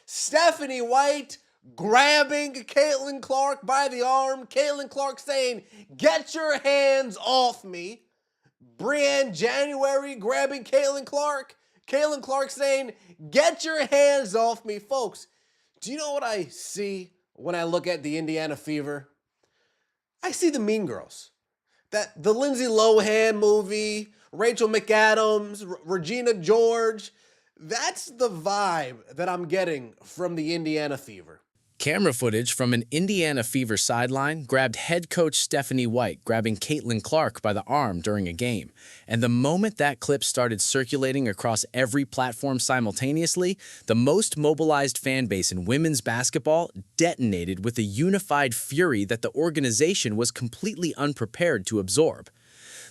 Stephanie White grabbing Caitlin Clark by the arm. Caitlin Clark saying, "Get your hands off me." Brianne January grabbing Caitlin Clark. Caitlin Clark saying, "Get your hands off me." Folks, do you know what I see when I look at the Indiana Fever? I see the Mean Girls. The Lindsay Lohan movie, Rachel McAdams, Regina George. That's the vibe that I'm getting from the Indiana Fever. Camera footage from an Indiana Fever sideline grabbed head coach Stephanie White grabbing Caitlin Clark by the arm during a game. And the moment that clip started circulating across every platform simultaneously, the most mobilized fan base in women's basketball detonated with a unified fury that the organization was completely unprepared to absorb.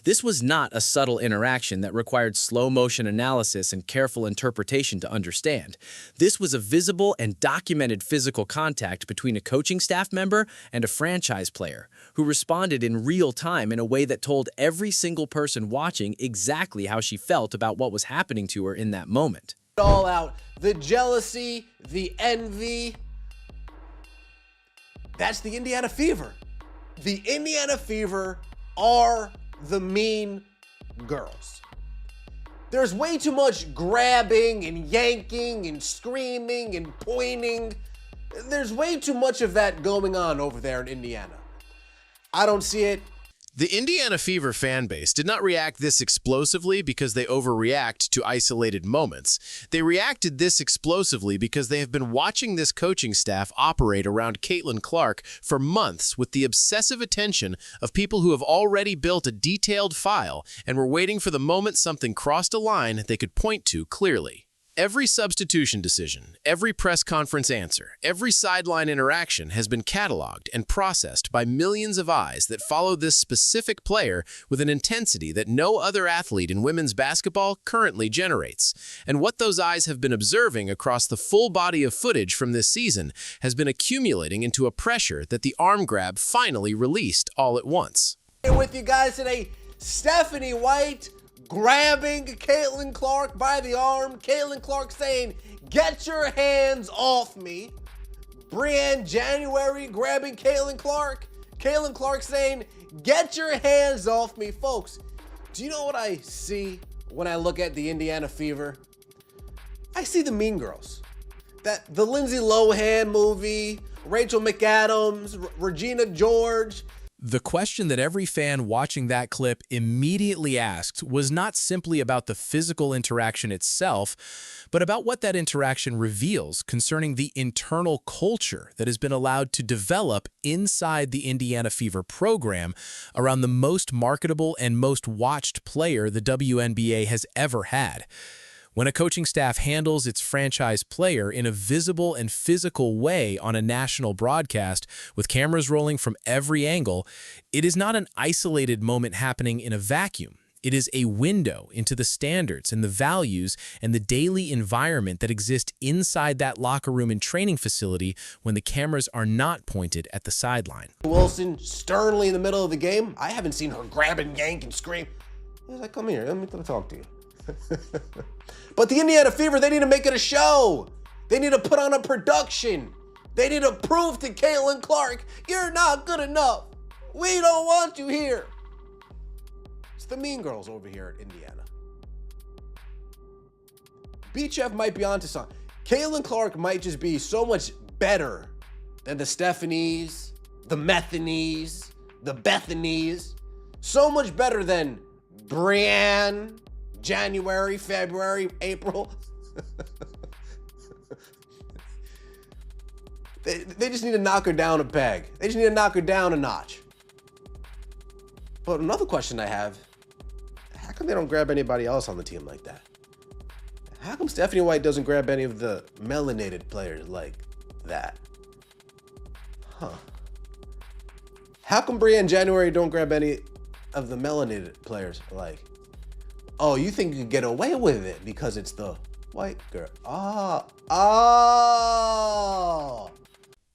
This was not a subtle interaction that required slow-motion analysis and careful interpretation to understand. This was a visible and documented physical contact between a coaching staff member and a franchise player, who responded in real time in a way that told every single person watching exactly how she felt about what was happening to her in that moment. All out. The jealousy, the envy. That's the Indiana Fever. The Indiana Fever are the Mean Girls. There's way too much grabbing and yanking and screaming and pointing. There's way too much of that going on over there in Indiana. I don't see it. The Indiana Fever fan base did not react this explosively because they overreact to isolated moments. They reacted this explosively because they have been watching this coaching staff operate around Caitlin Clark for months with the obsessive attention of people who have already built a detailed file and were waiting for the moment something crossed a line they could point to clearly. Every substitution decision, every press conference answer, every sideline interaction has been cataloged and processed by millions of eyes that follow this specific player with an intensity that no other athlete in women's basketball currently generates. And what those eyes have been observing across the full body of footage from this season has been accumulating into a pressure that the arm grab finally released all at once. Here with you guys today, Stephanie White grabbing Caitlin Clark by the arm. Caitlin Clark saying, "Get your hands off me." Brianne January grabbing Caitlin Clark. Caitlin Clark saying, "Get your hands off me." Folks, do you know what I see when I look at the Indiana Fever? I see the Mean Girls. The Lindsay Lohan movie, Rachel McAdams, Regina George. The question that every fan watching that clip immediately asked was not simply about the physical interaction itself, but about what that interaction reveals concerning the internal culture that has been allowed to develop inside the Indiana Fever program around the most marketable and most watched player the WNBA has ever had. When a coaching staff handles its franchise player in a visible and physical way on a national broadcast with cameras rolling from every angle, it is not an isolated moment happening in a vacuum. It is a window into the standards and the values and the daily environment that exist inside that locker room and training facility when the cameras are not pointed at the sideline. Wilson sternly in the middle of the game. I haven't seen her grab and yank and scream. He's like, "Come here, let me talk to you." But the Indiana Fever, they need to make it a show. They need to put on a production. They need to prove to Caitlin Clark, "You're not good enough. We don't want you here." It's the Mean Girls over here at Indiana. BChef might be onto something. Caitlin Clark might just be so much better than the Stephanies, the Methanies, the Bethanies. So much better than Brianne, January, February, April. They just need to knock her down a peg. They just need to knock her down a notch. But another question I have, how come they don't grab anybody else on the team like that? How come Stephanie White doesn't grab any of the melanated players like that? Huh. How come Brianne January don't grab any of the melanated players like? Oh, you think you can get away with it because it's the white girl.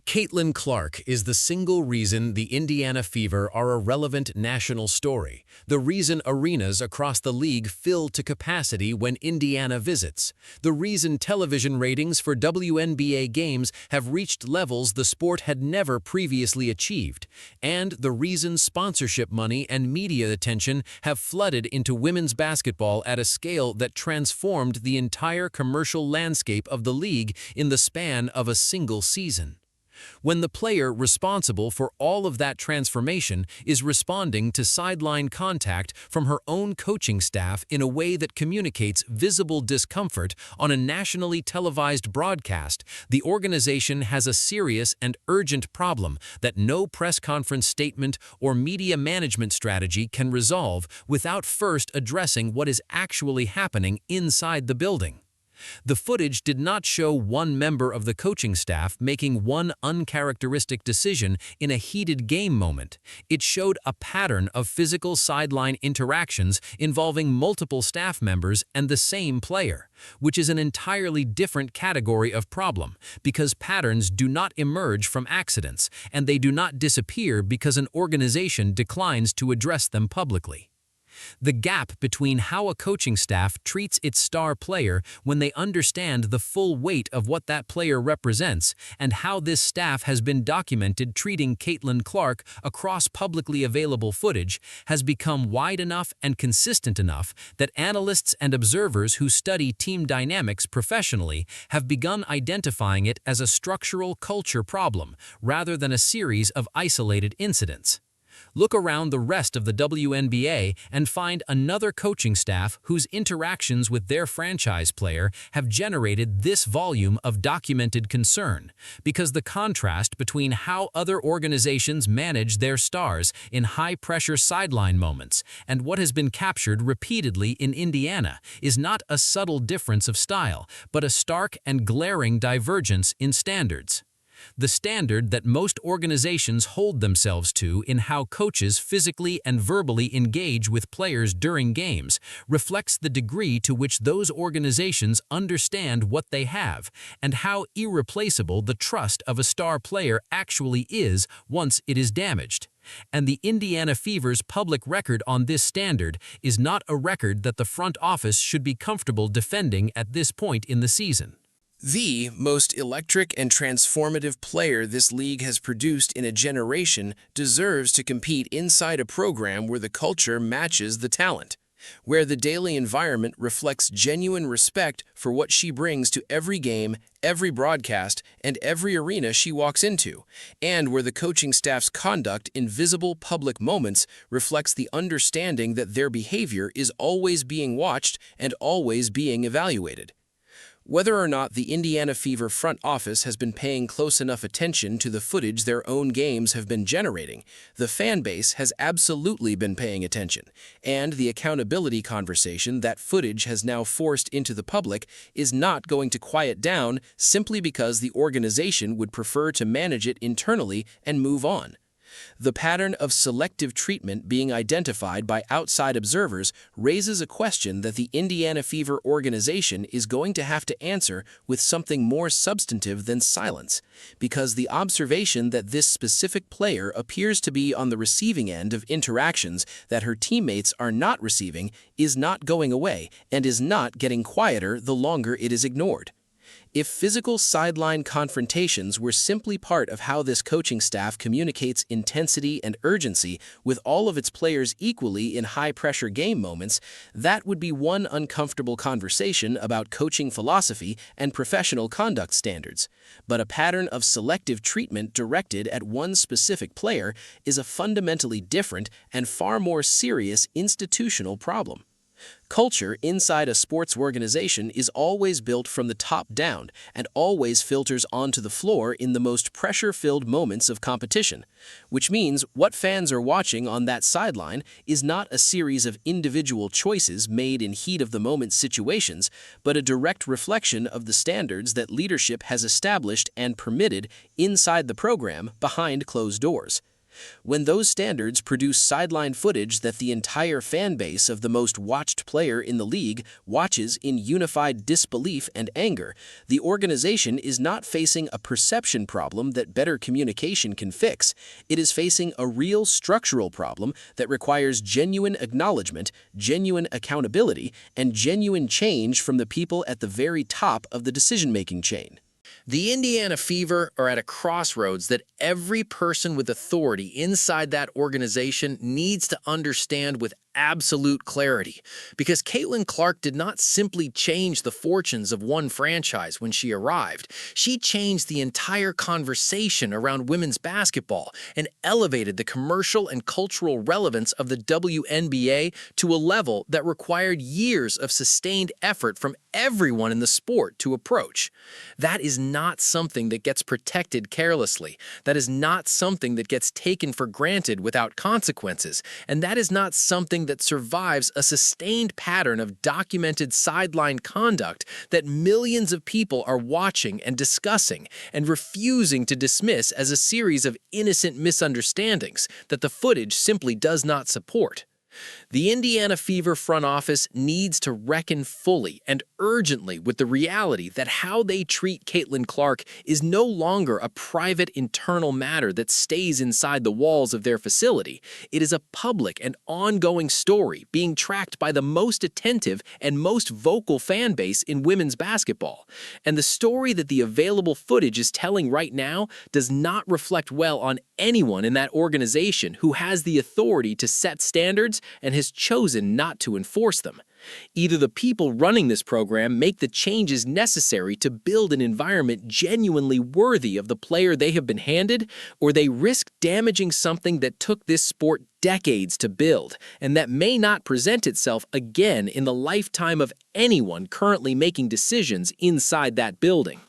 Caitlin Clark is the single reason the Indiana Fever are a relevant national story, the reason arenas across the league fill to capacity when Indiana visits, the reason television ratings for WNBA games have reached levels the sport had never previously achieved, and the reason sponsorship money and media attention have flooded into women's basketball at a scale that transformed the entire commercial landscape of the league in the span of a single season. When the player responsible for all of that transformation is responding to sideline contact from her own coaching staff in a way that communicates visible discomfort on a nationally televised broadcast, the organization has a serious and urgent problem that no press conference statement or media management strategy can resolve without first addressing what is actually happening inside the building. The footage did not show one member of the coaching staff making one uncharacteristic decision in a heated game moment. It showed a pattern of physical sideline interactions involving multiple staff members and the same player, which is an entirely different category of problem because patterns do not emerge from accidents and they do not disappear because an organization declines to address them publicly. The gap between how a coaching staff treats its star player when they understand the full weight of what that player represents and how this staff has been documented treating Caitlin Clark across publicly available footage has become wide enough and consistent enough that analysts and observers who study team dynamics professionally have begun identifying it as a structural culture problem rather than a series of isolated incidents. Look around the rest of the WNBA and find another coaching staff whose interactions with their franchise player have generated this volume of documented concern, because the contrast between how other organizations manage their stars in high-pressure sideline moments and what has been captured repeatedly in Indiana is not a subtle difference of style, but a stark and glaring divergence in standards. The standard that most organizations hold themselves to in how coaches physically and verbally engage with players during games reflects the degree to which those organizations understand what they have and how irreplaceable the trust of a star player actually is once it is damaged. And the Indiana Fever's public record on this standard is not a record that the front office should be comfortable defending at this point in the season. The most electric and transformative player this league has produced in a generation deserves to compete inside a program where the culture matches the talent, where the daily environment reflects genuine respect for what she brings to every game, every broadcast, and every arena she walks into, and where the coaching staff's conduct in visible public moments reflects the understanding that their behavior is always being watched and always being evaluated. Whether or not the Indiana Fever front office has been paying close enough attention to the footage their own games have been generating, the fan base has absolutely been paying attention, and the accountability conversation that footage has now forced into the public is not going to quiet down simply because the organization would prefer to manage it internally and move on. The pattern of selective treatment being identified by outside observers raises a question that the Indiana Fever organization is going to have to answer with something more substantive than silence, because the observation that this specific player appears to be on the receiving end of interactions that her teammates are not receiving is not going away and is not getting quieter the longer it is ignored. If physical sideline confrontations were simply part of how this coaching staff communicates intensity and urgency with all of its players equally in high-pressure game moments, that would be one uncomfortable conversation about coaching philosophy and professional conduct standards. But a pattern of selective treatment directed at one specific player is a fundamentally different and far more serious institutional problem. Culture inside a sports organization is always built from the top down and always filters onto the floor in the most pressure-filled moments of competition, which means what fans are watching on that sideline is not a series of individual choices made in heat-of-the-moment situations, but a direct reflection of the standards that leadership has established and permitted inside the program behind closed doors. When those standards produce sideline footage that the entire fan base of the most watched player in the league watches in unified disbelief and anger, the organization is not facing a perception problem that better communication can fix. It is facing a real structural problem that requires genuine acknowledgement, genuine accountability, and genuine change from the people at the very top of the decision-making chain. The Indiana Fever are at a crossroads that every person with authority inside that organization needs to understand with absolute clarity, because Caitlin Clark did not simply change the fortunes of one franchise when she arrived. She changed the entire conversation around women's basketball and elevated the commercial and cultural relevance of the WNBA to a level that required years of sustained effort from everyone in the sport to approach. That is not something that gets protected carelessly. That is not something that gets taken for granted without consequences. And that is not something that survives a sustained pattern of documented sideline conduct that millions of people are watching and discussing and refusing to dismiss as a series of innocent misunderstandings that the footage simply does not support. The Indiana Fever front office needs to reckon fully and urgently with the reality that how they treat Caitlin Clark is no longer a private internal matter that stays inside the walls of their facility. It is a public and ongoing story being tracked by the most attentive and most vocal fan base in women's basketball. And the story that the available footage is telling right now does not reflect well on anyone in that organization who has the authority to set standards and has chosen not to enforce them. Either the people running this program make the changes necessary to build an environment genuinely worthy of the player they have been handed, or they risk damaging something that took this sport decades to build, and that may not present itself again in the lifetime of anyone currently making decisions inside that building.